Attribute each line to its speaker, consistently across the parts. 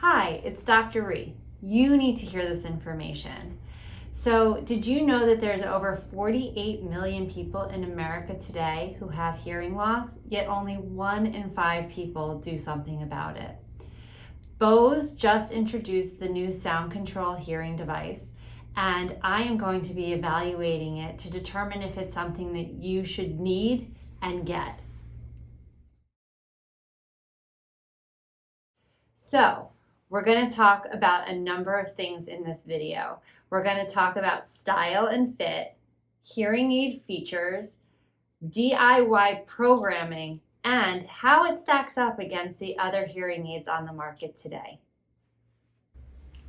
Speaker 1: Hi, it's Dr. Rhee. You need to hear this information. So, did you know that there's over 48 million people in America today who have hearing loss, yet only 1 in 5 people do something about it? Bose just introduced the new SoundControl hearing device, and I am going to be evaluating it to determine if it's something that you should need and get. So, we're going to talk about a number of things in this video. We're going to talk about style and fit, hearing aid features, DIY programming, and how it stacks up against the other hearing aids on the market today.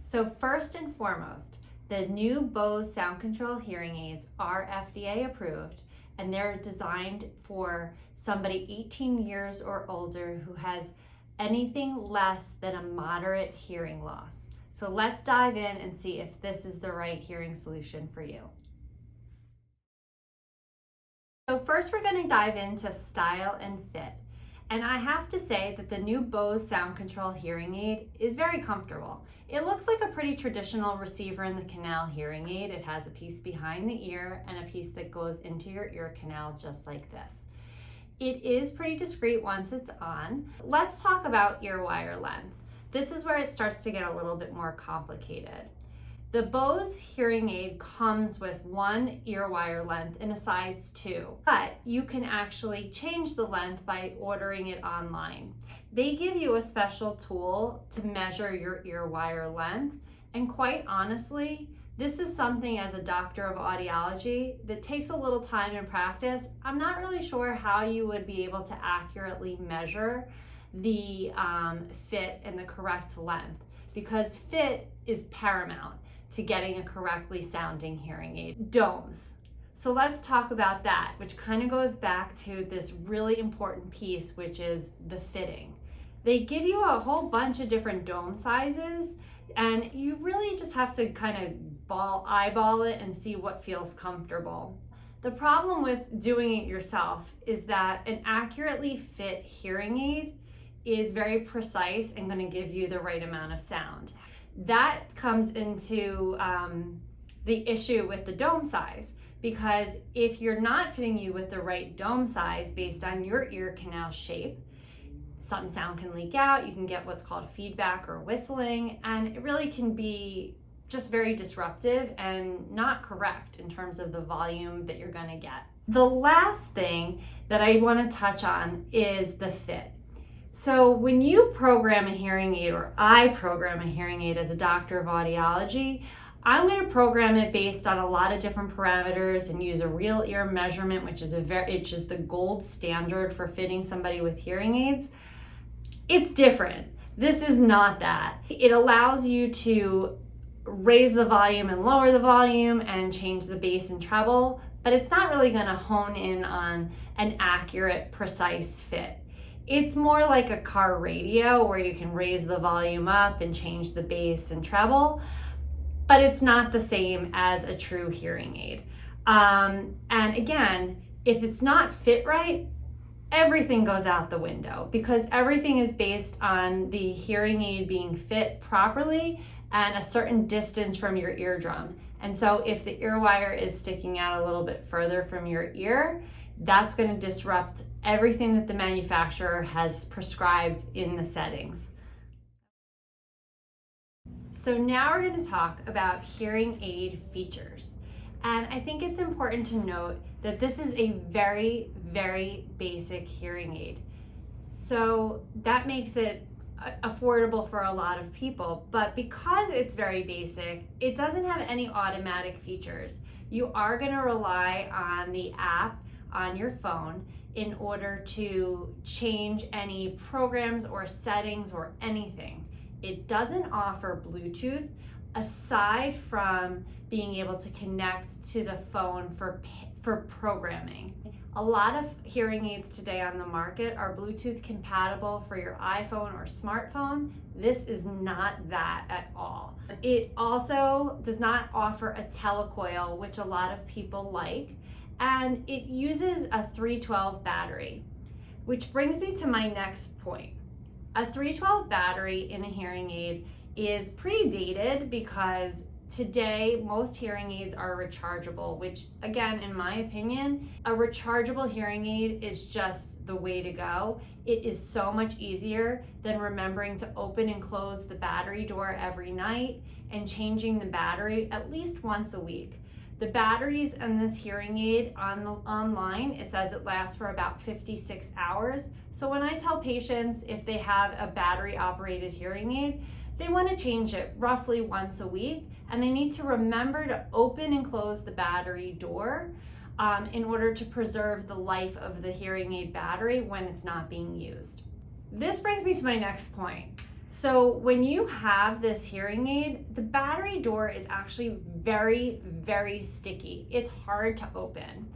Speaker 1: So first and foremost, the new Bose SoundControl Hearing Aids are FDA approved, and they're designed for somebody 18 years or older who has anything less than a moderate hearing loss. So let's dive in and see if this is the right hearing solution for you. So first we're going to dive into style and fit. And I have to say that the new Bose SoundControl Hearing Aid is very comfortable. It looks like a pretty traditional receiver in the canal hearing aid. It has a piece behind the ear and a piece that goes into your ear canal just like this. It is pretty discreet once it's on. Let's talk about ear wire length. This is where it starts to get a little bit more complicated. The Bose hearing aid comes with one ear wire length in a size 2, but you can actually change the length by ordering it online. They give you a special tool to measure your ear wire length, and quite honestly, this is something as a Doctor of Audiology that takes a little time and practice. I'm not really sure how you would be able to accurately measure the fit and the correct length, because fit is paramount to getting a correctly sounding hearing aid. Domes. So let's talk about that, which kind of goes back to this really important piece, which is the fitting. They give you a whole bunch of different dome sizes, and you really just have to kind of eyeball it and see what feels comfortable. The problem with doing it yourself is that an accurately fit hearing aid is very precise and going to give you the right amount of sound. That comes into the issue with the dome size, because if you're not fitting you with the right dome size based on your ear canal shape, some sound can leak out. You can get what's called feedback or whistling, and it really can be just very disruptive and not correct in terms of the volume that you're going to get. The last thing that I want to touch on is the fit. So when you program a hearing aid, or I program a hearing aid as a Doctor of Audiology, I'm going to program it based on a lot of different parameters and use a real ear measurement, which is the gold standard for fitting somebody with hearing aids. It's different. This is not that. It allows you to raise the volume and lower the volume and change the bass and treble, but it's not really going to hone in on an accurate, precise fit. It's more like a car radio where you can raise the volume up and change the bass and treble, but it's not the same as a true hearing aid. And again, if it's not fit right, everything goes out the window, because everything is based on the hearing aid being fit properly and a certain distance from your eardrum. And so if the ear wire is sticking out a little bit further from your ear, that's going to disrupt everything that the manufacturer has prescribed in the settings. So now we're going to talk about hearing aid features. And I think it's important to note that this is a very, very basic hearing aid. So that makes it affordable for a lot of people, but because it's very basic, it doesn't have any automatic features. You are going to rely on the app on your phone in order to change any programs or settings or anything. It doesn't offer Bluetooth aside from being able to connect to the phone for programming. A lot of hearing aids today on the market are Bluetooth compatible for your iPhone or smartphone. This is not that at all. It also does not offer a telecoil, which a lot of people like, and it uses a 312 battery, which brings me to my next point. A 312 battery in a hearing aid is pretty dated because today most hearing aids are rechargeable, which again, in my opinion, a rechargeable hearing aid is just the way to go. It is so much easier than remembering to open and close the battery door every night and changing the battery at least once a week. The batteries in this hearing aid online, it says it lasts for about 56 hours. So when I tell patients if they have a battery operated hearing aid, they want to change it roughly once a week, and they need to remember to open and close the battery door in order to preserve the life of the hearing aid battery when it's not being used. This brings me to my next point. So when you have this hearing aid, the battery door is actually very, very sticky. It's hard to open.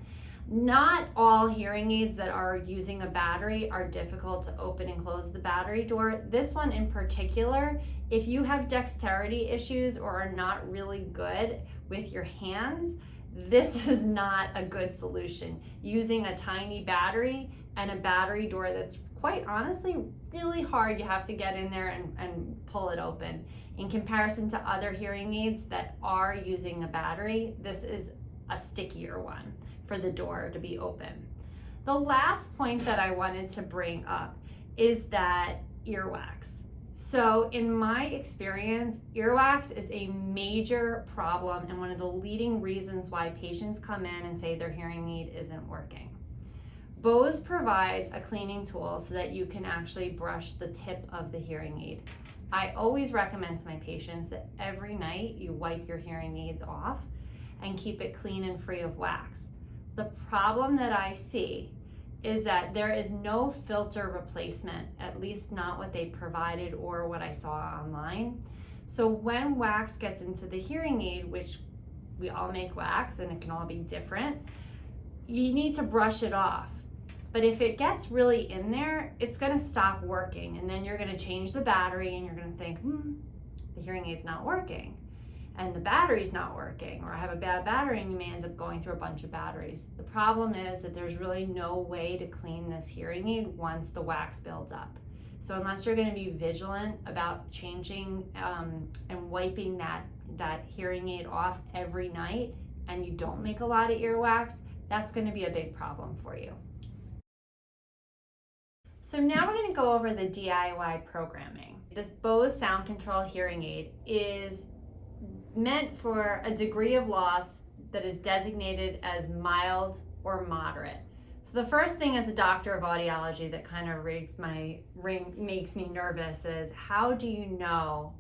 Speaker 1: Not all hearing aids that are using a battery are difficult to open and close the battery door. This one in particular, if you have dexterity issues or are not really good with your hands, this is not a good solution. Using a tiny battery and a battery door that's quite honestly really hard, you have to get in there and pull it open. In comparison to other hearing aids that are using a battery, this is a stickier one for the door to be open. The last point that I wanted to bring up is that earwax. So in my experience, earwax is a major problem and one of the leading reasons why patients come in and say their hearing aid isn't working. Bose provides a cleaning tool so that you can actually brush the tip of the hearing aid. I always recommend to my patients that every night you wipe your hearing aid off and keep it clean and free of wax. The problem that I see is that there is no filter replacement, at least not what they provided or what I saw online. So when wax gets into the hearing aid, which we all make wax and it can all be different, you need to brush it off. But if it gets really in there, it's gonna stop working, and then you're gonna change the battery and you're gonna think, the hearing aid's not working, and the battery's not working, or I have a bad battery, and you may end up going through a bunch of batteries. The problem is that there's really no way to clean this hearing aid once the wax builds up. So unless you're gonna be vigilant about changing and wiping that hearing aid off every night, and you don't make a lot of earwax, that's gonna be a big problem for you. So now we're going to go over the DIY programming. This Bose SoundControl Hearing Aid is meant for a degree of loss that is designated as mild or moderate. So the first thing as a doctor of audiology that kind of makes me nervous is, how do you know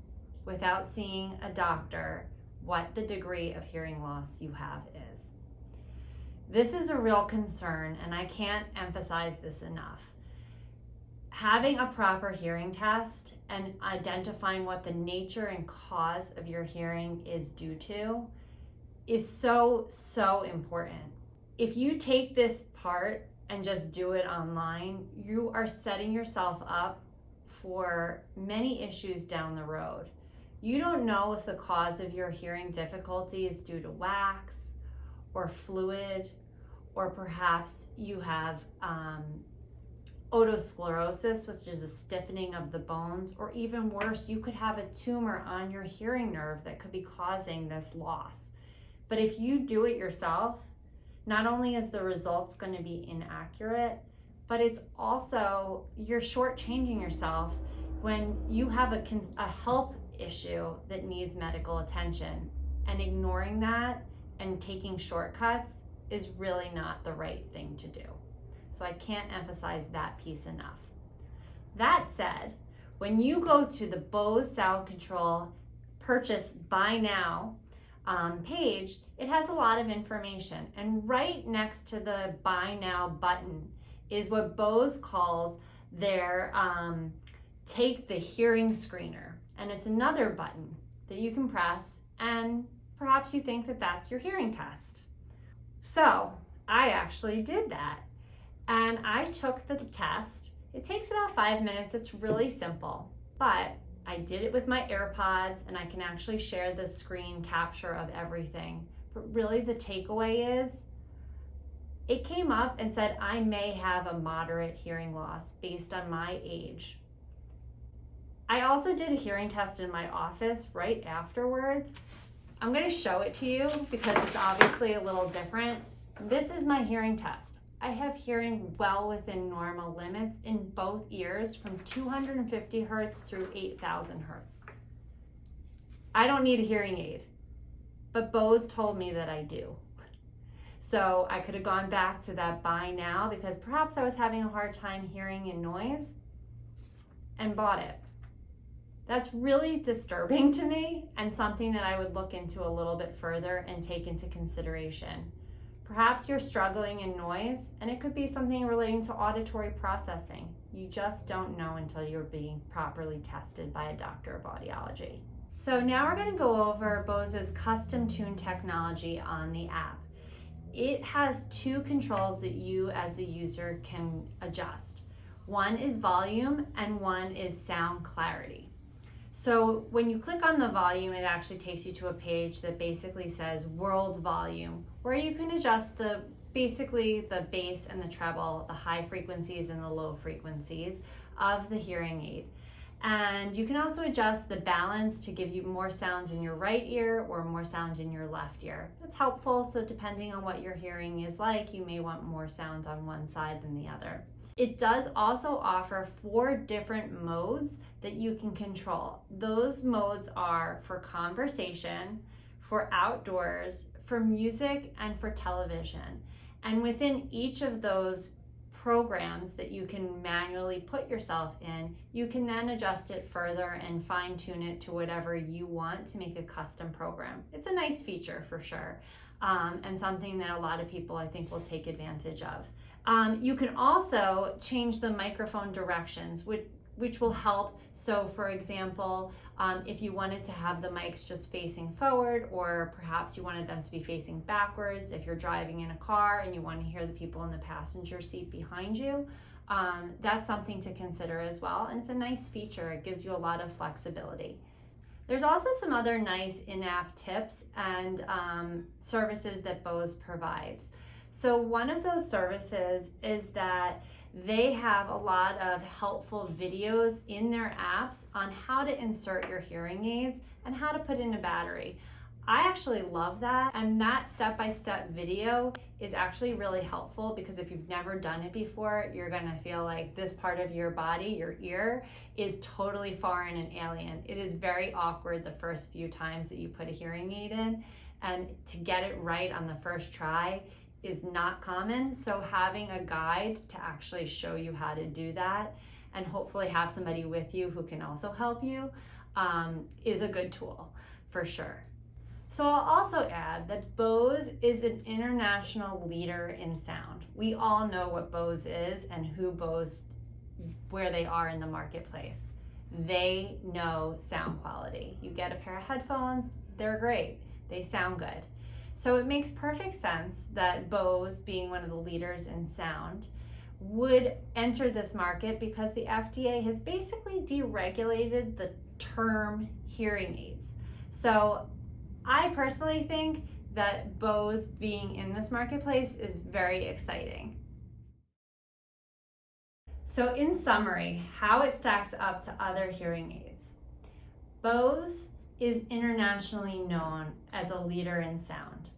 Speaker 1: without seeing a doctor what the degree of hearing loss you have is? This is a real concern, and I can't emphasize this enough. Having a proper hearing test and identifying what the nature and cause of your hearing is due to is so, so important. If you take this part and just do it online, you are setting yourself up for many issues down the road. You don't know if the cause of your hearing difficulty is due to wax or fluid, or perhaps you have otosclerosis, which is a stiffening of the bones, or even worse, you could have a tumor on your hearing nerve that could be causing this loss. But if you do it yourself, not only is the results going to be inaccurate, but it's also, you're shortchanging yourself when you have a health issue that needs medical attention, and ignoring that and taking shortcuts is really not the right thing to do. So I can't emphasize that piece enough. That said, when you go to the Bose SoundControl Purchase Buy Now page, it has a lot of information. And right next to the Buy Now button is what Bose calls their Take the Hearing Screener. And it's another button that you can press, and perhaps you think that that's your hearing test. So I actually did that. And I took the test. It takes about 5 minutes. It's really simple, but I did it with my AirPods, and I can actually share the screen capture of everything. But really the takeaway is, it came up and said I may have a moderate hearing loss based on my age. I also did a hearing test in my office right afterwards. I'm going to show it to you because it's obviously a little different. This is my hearing test. I have hearing well within normal limits in both ears from 250 hertz through 8,000 hertz. I don't need a hearing aid, but Bose told me that I do. So I could have gone back to that buy now because perhaps I was having a hard time hearing in noise and bought it. That's really disturbing to me and something that I would look into a little bit further and take into consideration. Perhaps you're struggling in noise and it could be something relating to auditory processing. You just don't know until you're being properly tested by a doctor of audiology. So now we're going to go over Bose's custom tune technology on the app. It has two controls that you as the user can adjust. One is volume and one is sound clarity. So when you click on the volume, it actually takes you to a page that basically says world volume, where you can adjust basically the bass and the treble, the high frequencies and the low frequencies of the hearing aid. And you can also adjust the balance to give you more sounds in your right ear or more sounds in your left ear. That's helpful, so depending on what your hearing is like, you may want more sounds on one side than the other. It does also offer 4 different modes that you can control. Those modes are for conversation, for outdoors, for music, and for television. And within each of those programs that you can manually put yourself in, you can then adjust it further and fine tune it to whatever you want to make a custom program. It's a nice feature for sure, and something that a lot of people I think will take advantage of. You can also change the microphone directions, which will help. So for example, if you wanted to have the mics just facing forward, or perhaps you wanted them to be facing backwards, if you're driving in a car and you want to hear the people in the passenger seat behind you, that's something to consider as well. And it's a nice feature. It gives you a lot of flexibility. There's also some other nice in-app tips and services that Bose provides. So one of those services is that they have a lot of helpful videos in their apps on how to insert your hearing aids and how to put in a battery. I actually love that, and that step-by-step video is actually really helpful because if you've never done it before, you're gonna feel like this part of your body, your ear, is totally foreign and alien. It is very awkward the first few times that you put a hearing aid in, and to get it right on the first try is not common. So having a guide to actually show you how to do that and hopefully have somebody with you who can also help you is a good tool for sure. So I'll also add that Bose is an international leader in sound. We all know what Bose is and where they are in the marketplace. They know sound quality. You get a pair of headphones, they're great. They sound good. So it makes perfect sense that Bose, being one of the leaders in sound, would enter this market because the FDA has basically deregulated the term hearing aids. So I personally think that Bose being in this marketplace is very exciting. So in summary, how it stacks up to other hearing aids. Bose is internationally known as a leader in sound.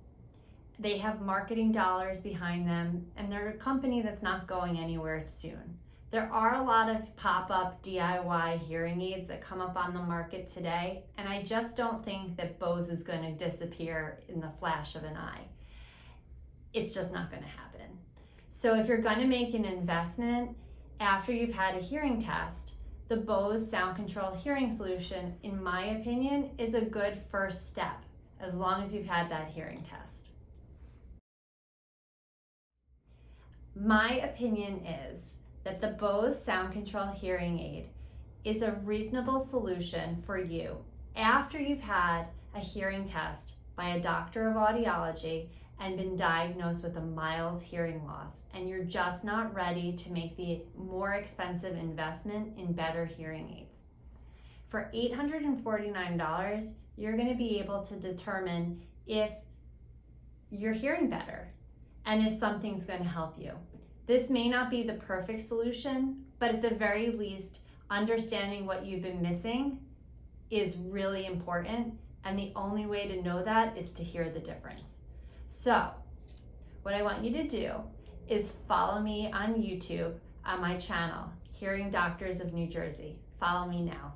Speaker 1: They have marketing dollars behind them, and they're a company that's not going anywhere soon. There are a lot of pop-up DIY hearing aids that come up on the market today, and I just don't think that Bose is going to disappear in the flash of an eye. It's just not going to happen. So if you're going to make an investment after you've had a hearing test, the Bose SoundControl hearing solution, in my opinion, is a good first step, as long as you've had that hearing test. My opinion is that the Bose SoundControl Hearing Aid is a reasonable solution for you after you've had a hearing test by a doctor of audiology and been diagnosed with a mild hearing loss, and you're just not ready to make the more expensive investment in better hearing aids. For $849, you're going to be able to determine if you're hearing better and if something's going to help you. This may not be the perfect solution, but at the very least, Understanding what you've been missing is really important, and the only way to know that is to hear the difference. So what I want you to do is follow me on YouTube on my channel, Hearing Doctors of New Jersey. Follow me now.